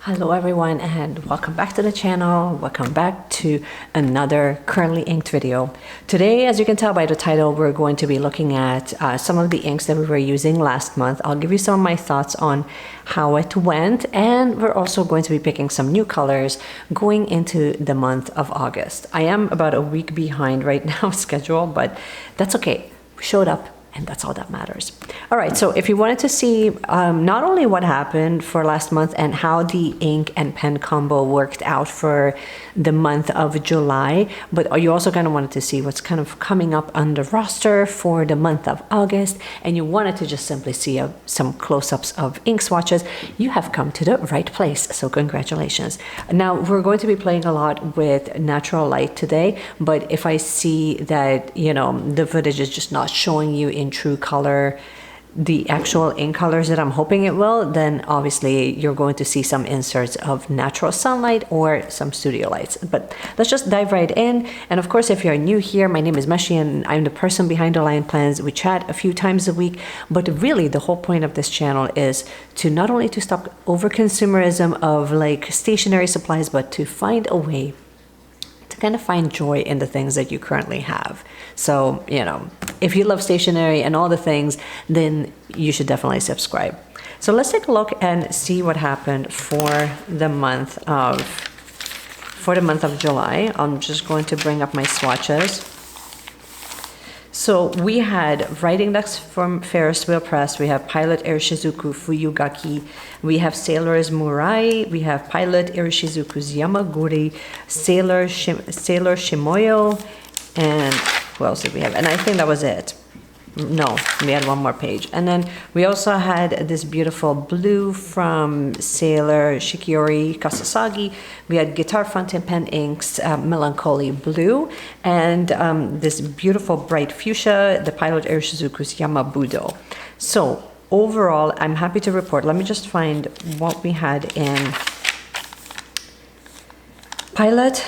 Hello everyone and welcome back to the channel. Welcome back to another currently inked video. Today, as you can tell by the title, we're going to be looking at some of the inks that we were using last month. I'll give you some of my thoughts on how it went, and we're also going to be picking some new colors going into the month of August. I am about a week behind right now schedule, but that's okay. We showed up, and that's all that matters. All right, so if you wanted to see not only what happened for last month and how the ink and pen combo worked out for the month of July, but you also kind of wanted to see what's kind of coming up on the roster for the month of August, and you wanted to just simply see some close-ups of ink swatches, you have come to the right place, so congratulations. Now, we're going to be playing a lot with natural light today, but if I see that, you know, the footage is just not showing you in true color the actual ink colors that I'm hoping it will, then obviously you're going to see some inserts of natural sunlight or some studio lights. But let's just dive right in. And of course, if you're new here, my name is Meshi and I'm the person behind Align Plans. We chat a few times a week, but really the whole point of this channel is to not only to stop over consumerism of like stationery supplies, but to find a way to kind of find joy in the things that you currently have. So, you know, if you love stationery and all the things, then you should definitely subscribe. So let's take a look and see what happened for the month of July. I'm just going to bring up my swatches. So we had Writing Ducks from Ferris Wheel Press, we have Pilot Irishizuku Fuyugaki, we have Sailor's Murai, we have Pilot Irishizuku's Yamaguri, Sailor Shimoyo, and who else did we have? And I think that was it. No, we had one more page. And then we also had this beautiful blue from Sailor Shikiori Kasasagi. We had Guitar Fountain Pen Inks Melancholy Blue, and this beautiful bright fuchsia, the Pilot Irishizuku's Yamabudo. So overall, I'm happy to report. Let me just find what we had in Pilot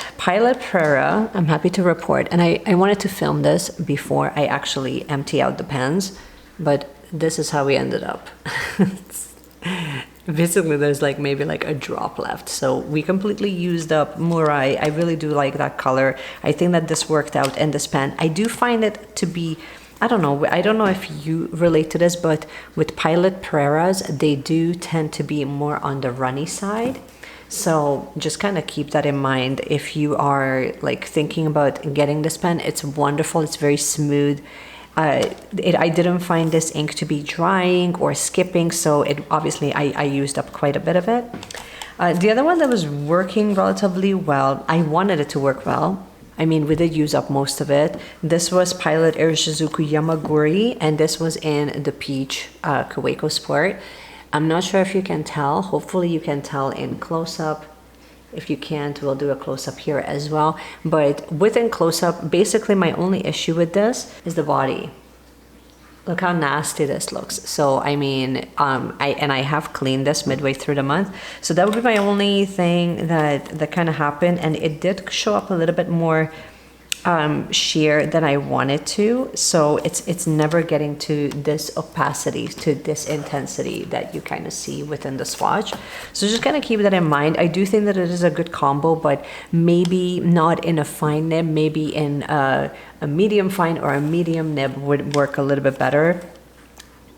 Prera. I'm happy to report, and I wanted to film this before I actually empty out the pens, but this is how we ended up. Basically, there's like maybe like a drop left, so we completely used up Murai. I really do like that color. I think that this worked out in this pen. I do find it to be, I don't know if you relate to this, but with Pilot Preras, they do tend to be more on the runny side. So just kind of keep that in mind if you are like thinking about getting this pen. It's wonderful. It's very smooth. I didn't find this ink to be drying or skipping, so it obviously I used up quite a bit of it. The other one that was working relatively well, I wanted it to work well. I mean, we did use up most of it. This was Pilot Irishizuku Yamaguri, and this was in the Peach Kaweco Sport. I'm not sure if you can tell. Hopefully you can tell in close-up. If you can't, we'll do a close-up here as well. But within close-up, basically my only issue with this is the body. Look how nasty this looks. So, I mean, I have cleaned this midway through the month. So that would be my only thing that kind of happened. And it did show up a little bit more sheer than I wanted to, so it's never getting to this opacity, to this intensity that you kind of see within the swatch. So just kind of keep that in mind. I do think that it is a good combo, but maybe not in a fine nib, maybe in a medium fine or a medium nib would work a little bit better.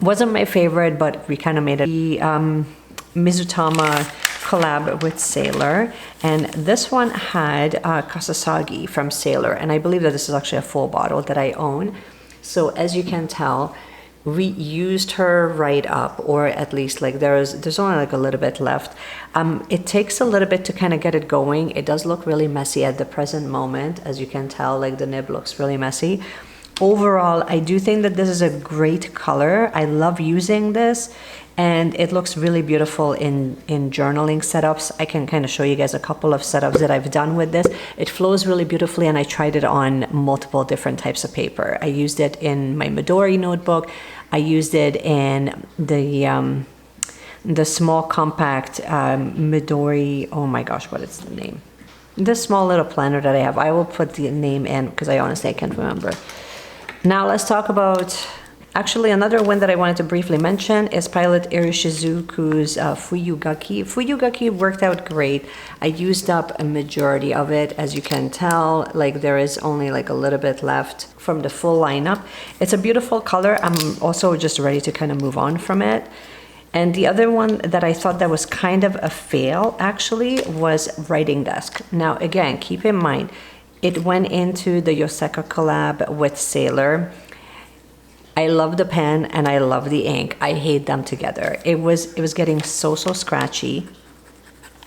Wasn't my favorite, but we kind of made it. The Mizutama collab with Sailor, and this one had Kasasagi from Sailor, and I believe that this is actually a full bottle that I own. So as you can tell, we used her right up, or at least like there's only like a little bit left. It takes a little bit to kind of get it going. It does look really messy at the present moment. As you can tell, like the nib looks really messy. Overall, I do think that this is a great color. I love using this, and it looks really beautiful in journaling setups. I can kind of show you guys a couple of setups that I've done with this. It flows really beautifully, and I tried it on multiple different types of paper. I used it in my Midori notebook. I used it in the small compact Midori, oh my gosh, what is the name? This small little planner that I have. I will put the name in because I honestly can't remember. Now let's talk about Actually, another one that I wanted to briefly mention is Pilot Irishizuku's Fuyugaki. Fuyugaki worked out great. I used up a majority of it. As you can tell, like there is only like a little bit left from the full lineup. It's a beautiful color. I'm also just ready to kind of move on from it. And the other one that I thought that was kind of a fail actually was Writing Desk. Now, again, keep in mind, it went into the Yoseka collab with Sailor. I love the pen and I love the ink. I hate them together. It was getting so scratchy.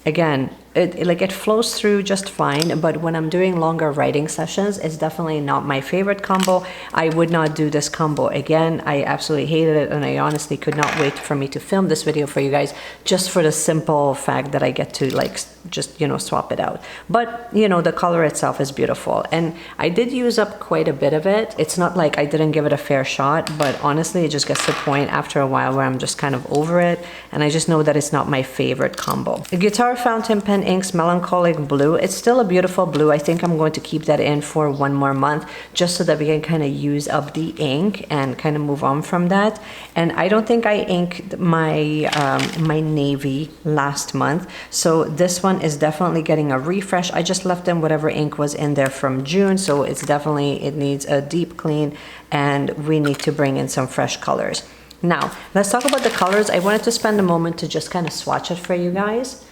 Again, it flows through just fine, but when I'm doing longer writing sessions, it's definitely not my favorite combo. I would not do this combo again. I absolutely hated it, and I honestly could not wait for me to film this video for you guys, just for the simple fact that I get to like just, you know, swap it out. But, you know, the color itself is beautiful, and I did use up quite a bit of it. It's not like I didn't give it a fair shot, but honestly, it just gets to a point after a while where I'm just kind of over it, and I just know that it's not my favorite combo. The Guitar Fountain Pen Inks Melancholic Blue, it's still a beautiful blue. I think I'm going to keep that in for one more month, just so that we can kind of use up the ink and kind of move on from that. And I don't think I inked my my navy last month, so this one is definitely getting a refresh. I just left in whatever ink was in there from June, so it's definitely, it needs a deep clean, and we need to bring in some fresh colors. Now, let's talk about the colors. I wanted to spend a moment to just kind of swatch it for you guys.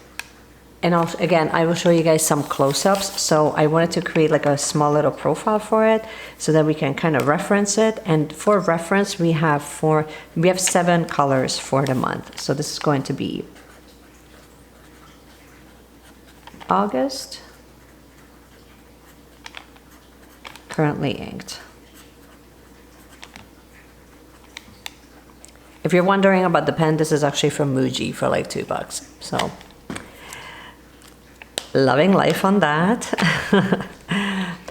And again, I will show you guys some close-ups. So I wanted to create like a small little profile for it so that we can kind of reference it. And for reference, we have 7 colors for the month. So this is going to be August, currently inked. If you're wondering about the pen, this is actually from Muji for like $2. So loving life on that.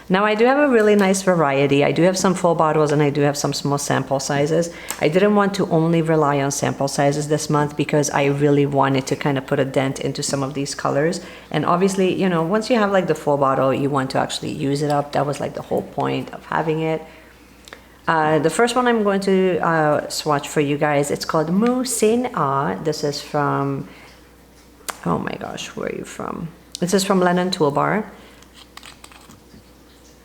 Now I do have a really nice variety. I do have some full bottles and I do have some small sample sizes. I didn't want to only rely on sample sizes this month because I really wanted to kind of put a dent into some of these colors. And obviously, you know, once you have like the full bottle, you want to actually use it up. That was like the whole point of having it. The first one I'm going to swatch for you guys, it's called Mu Sin A. This is from, oh my gosh, where are you from? This is from Lennon Toolbar,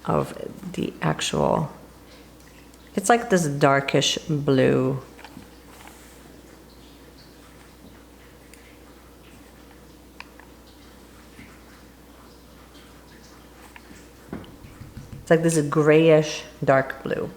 of the actual, it's like this darkish blue. It's like this grayish dark blue.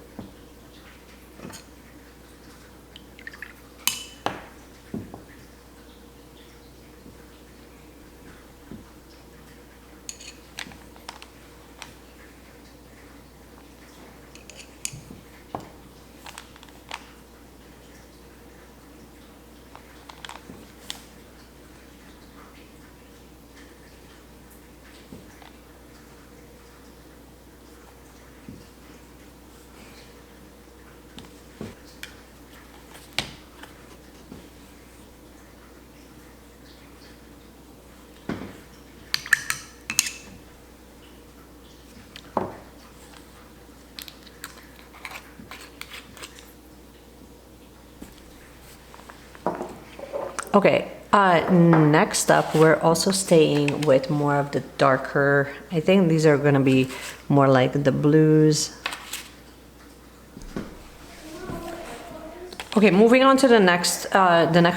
Okay, next up, we're also staying with more of the darker, I think these are gonna be more like the blues. Okay, moving on to the next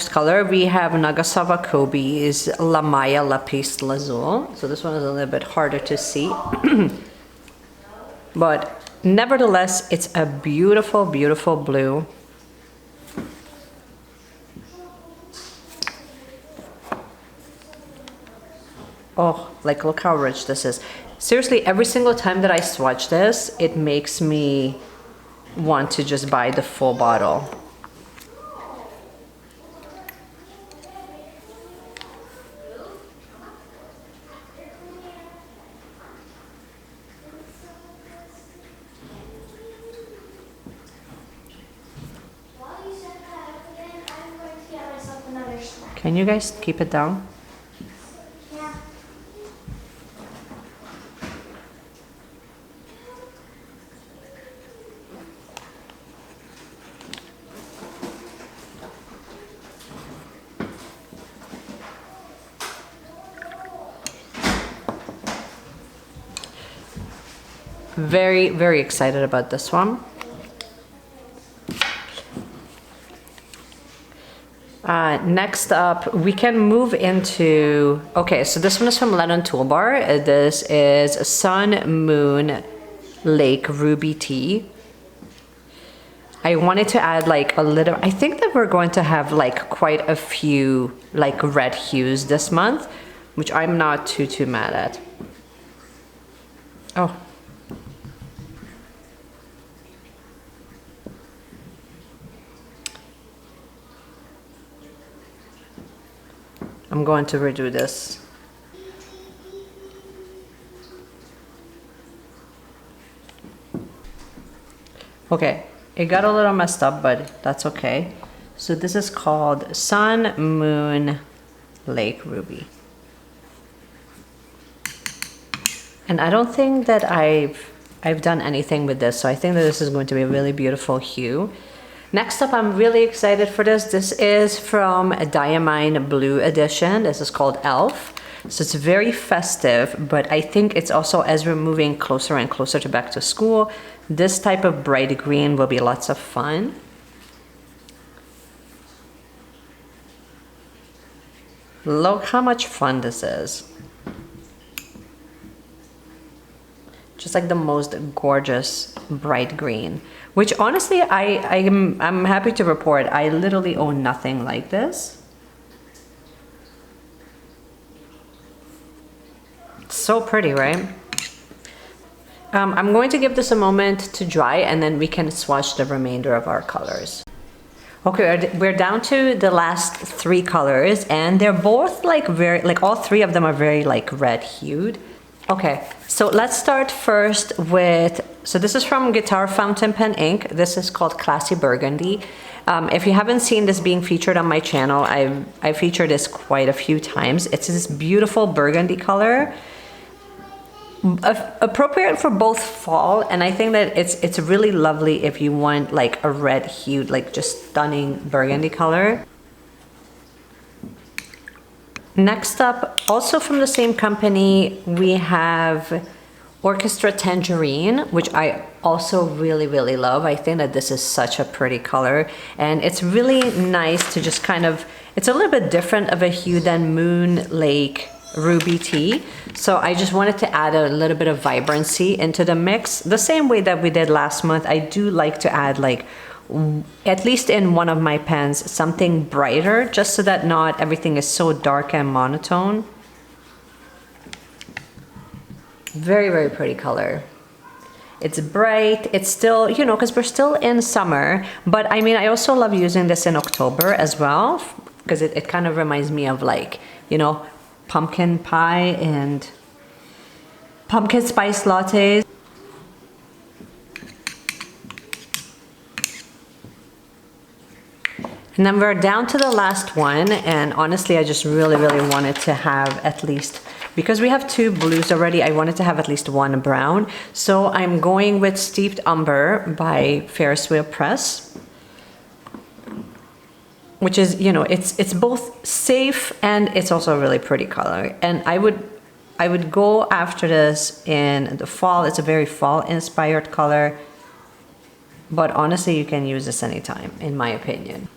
color, we have Nagasawa Kobe's La Maya Lapis Lazul. So this one is a little bit harder to see, but nevertheless, it's a beautiful, beautiful blue. Oh, like look how rich this is. Seriously, every single time that I swatch this, it makes me want to just buy the full bottle. Can you guys keep it down? Very, very excited about this one. Next up, we can move into, okay, so this one is from Lennon Toolbar. This is Sun Moon Lake Ruby Tea. I wanted to add like a little, I think that we're going to have like quite a few like red hues this month, which I'm not too mad at. Oh. I'm going to redo this. Okay, it got a little messed up, but that's okay. So this is called Sun Moon Lake Ruby. And I don't think that I've done anything with this, so I think that this is going to be a really beautiful hue. Next up, I'm really excited for this. This is from Diamine Blue Edition. This is called Elf. So it's very festive, but I think it's also, as we're moving closer and closer to back to school, this type of bright green will be lots of fun. Look how much fun this is. Just like the most gorgeous bright green, which honestly I'm happy to report I literally own nothing like this. So pretty, right? I'm going to give this a moment to dry and then we can swatch the remainder of our colors. Okay, we're down to the last 3 colors and they're both like very, like all 3 of them are very like red hued. Okay, so let's start first with, so this is from Guitar Fountain Pen Ink. This is called Classy Burgundy. If you haven't seen this being featured on my channel, I featured this quite a few times. It's this beautiful burgundy color, appropriate for both fall, and I think that it's really lovely if you want like a red hued, like just stunning burgundy color. Next up, also from the same company, we have Orchestra Tangerine, which I also really love. I think that this is such a pretty color and it's really nice to just kind of, it's a little bit different of a hue than Moon Lake Ruby Tea. So I just wanted to add a little bit of vibrancy into the mix. The same way that we did last month, I do like to add like, at least in one of my pens, something brighter, just so that not everything is so dark and monotone. Very pretty color. It's bright, it's still, you know, because we're still in summer, but I mean, I also love using this in October as well, because it kind of reminds me of like, you know, pumpkin pie and pumpkin spice lattes. And then we're down to the last one, and honestly I just really wanted to have at least, because we have 2 blues already, I wanted to have at least 1 brown. So I'm going with Steeped Umber by Ferris Wheel Press, which is, you know, it's both safe and it's also a really pretty color. And I would go after this in the fall. It's a very fall inspired color, but honestly you can use this anytime, in my opinion.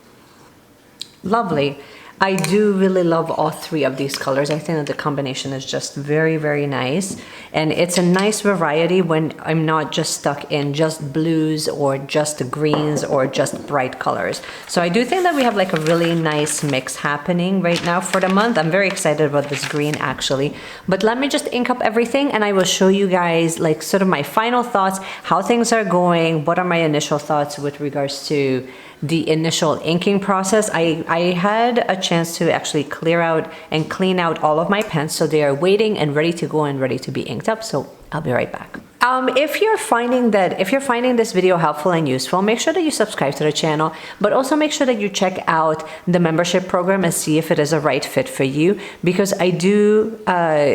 Lovely. I do really love all 3 of these colors. I think that the combination is just very nice, and it's a nice variety when I'm not just stuck in just blues or just greens or just bright colors. So I do think that we have like a really nice mix happening right now for the month. I'm very excited about this green actually, but let me just ink up everything and I will show you guys like sort of my final thoughts, how things are going, what are my initial thoughts with regards to the initial inking process. I had a chance to actually clear out and clean out all of my pens, so they are waiting and ready to go and ready to be inked up. So I'll be right back. If you're finding this video helpful and useful, make sure that you subscribe to the channel, but also make sure that you check out the membership program and see if it is a right fit for you, because I do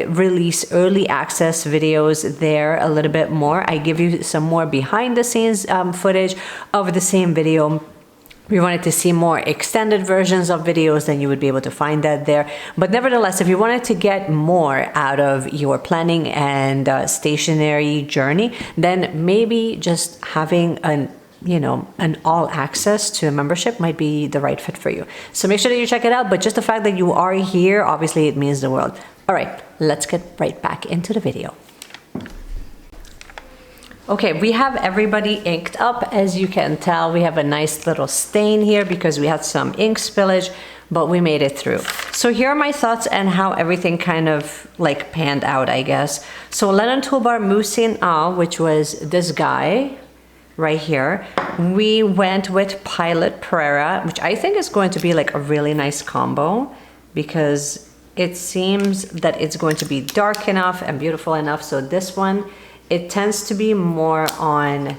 release early access videos there a little bit more. I give you some more behind the scenes footage of the same video. we wanted to see more extended versions of videos, then you would be able to find that there. But nevertheless, if you wanted to get more out of your planning and stationery journey, then maybe just having an all access to a membership might be the right fit for you. So make sure that you check it out. But just the fact that you are here, obviously it means the world. All right, let's get right back into the video. Okay, we have everybody inked up. As you can tell, we have a nice little stain here because we had some ink spillage, but we made it through. So here are my thoughts and how everything kind of like panned out, I guess. So Lennon Toolbar Moussin A, which was this guy right here. We went with Pilot Pereira, which I think is going to be like a really nice combo because it seems that it's going to be dark enough and beautiful enough. So this one, it tends to be more on,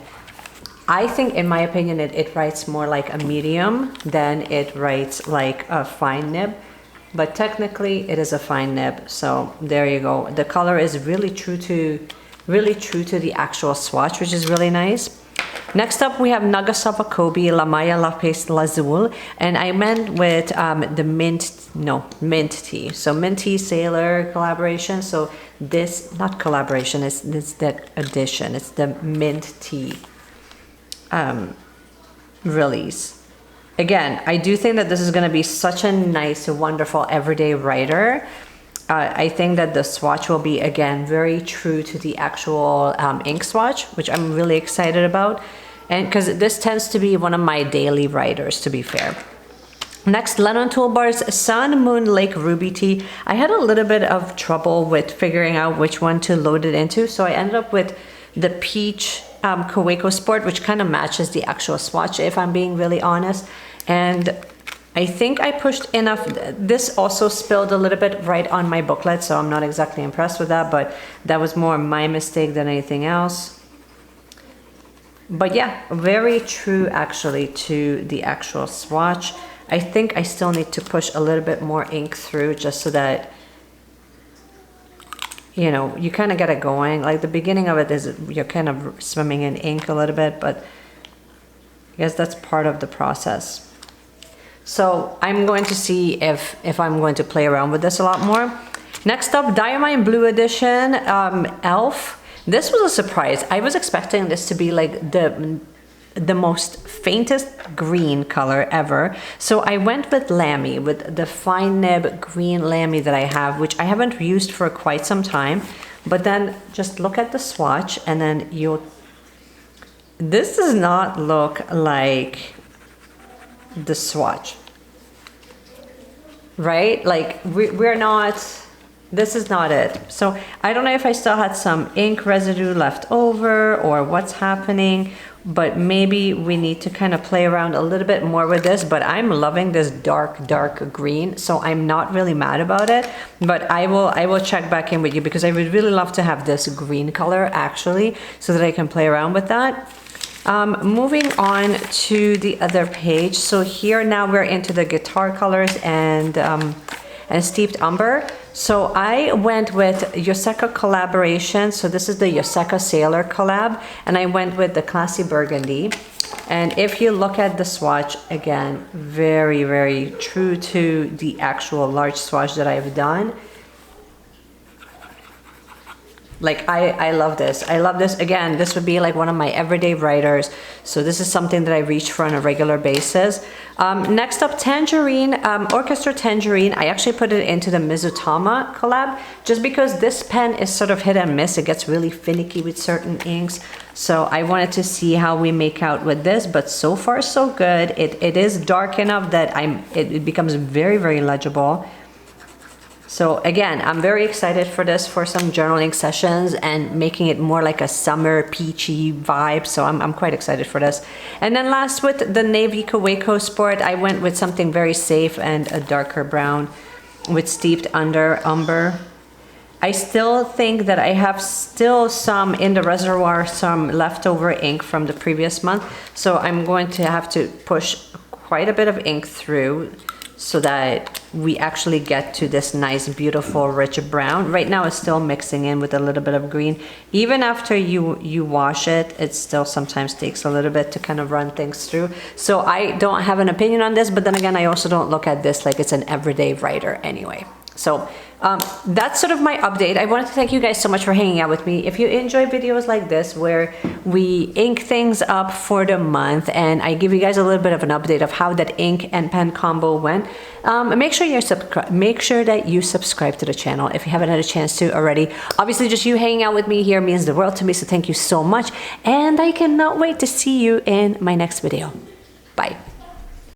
I think in my opinion, it writes more like a medium than it writes like a fine nib, but technically it is a fine nib. So there you go. The color is really true to the actual swatch, which is really nice. Next up, we have Nagasava Kobe La Maya Lapis Lazul, and I went with the mint tea. So mint tea sailor collaboration. So this, not collaboration, it's that edition. It's the mint tea release. Again, I do think that this is going to be such a nice, wonderful everyday writer. I think that the swatch will be, again, very true to the actual ink swatch, which I'm really excited about. And because this tends to be one of my daily writers, to be fair. Next, Lennon Toolbar's Sun, Moon, Lake Ruby Tea. I had a little bit of trouble with figuring out which one to load it into. So I ended up with the Peach Kaweco Sport, which kind of matches the actual swatch, if I'm being really honest. And I think I pushed enough. This also spilled a little bit right on my booklet, so I'm not exactly impressed with that, but that was more my mistake than anything else. But yeah, very true actually to the actual swatch. I think I still need to push a little bit more ink through just so that, you know, you kind of get it going. Like the beginning of it is you're kind of swimming in ink a little bit, but I guess that's part of the process. So I'm going to see if I'm going to play around with this a lot more. Next up, Diamine Blue Edition, Elf. This was a surprise. I was expecting this to be like the most faintest green color ever. So I went with Lammy, with the fine nib green Lammy that I have, which I haven't used for quite some time. But then just look at the swatch and then this does not look like the swatch, right? Like we're not, this is not it. So I don't know if I still had some ink residue left over or what's happening, but maybe we need to kind of play around a little bit more with this. But I'm loving this dark green, so I'm not really mad about it. But I will check back in with you because I would really love to have this green color actually, so that I can play around with that. Moving on to the other page. So here now we're into the guitar colors and steeped umber. So I went with Yoseka collaboration. So this is the Yoseka Sailor collab, and I went with the Classy Burgundy. And if you look at the swatch, again, very, very true to the actual large swatch that I've done. Like I love this. I love this. Again, this would be like one of my everyday writers. So this is something that I reach for on a regular basis. Next up, Tangerine, Orchestra Tangerine. I actually put it into the Mizutama collab just because this pen is sort of hit and miss. It gets really finicky with certain inks. So I wanted to see how we make out with this, but so far so good. It is dark enough that it becomes very, very legible. So again, I'm very excited for this, for some journaling sessions and making it more like a summer peachy vibe. So I'm quite excited for this. And then last, with the Navy Kaweco Sport, I went with something very safe and a darker brown with steeped umber. I still think that I have still some in the reservoir, some leftover ink from the previous month. So I'm going to have to push quite a bit of ink through so that we actually get to this nice, beautiful, rich brown. Right now it's still mixing in with a little bit of green. Even after you wash it, it still sometimes takes a little bit to kind of run things through. So I don't have an opinion on this, but then again, I also don't look at this like it's an everyday writer anyway. So that's sort of my update. I wanted to thank you guys so much for hanging out with me. If you enjoy videos like this where we ink things up for the month and I give you guys a little bit of an update of how that ink and pen combo went, make sure that you subscribe to the channel if you haven't had a chance to already. Obviously, just you hanging out with me here means the world to me, so thank you so much, and I cannot wait to see you in my next video. Bye.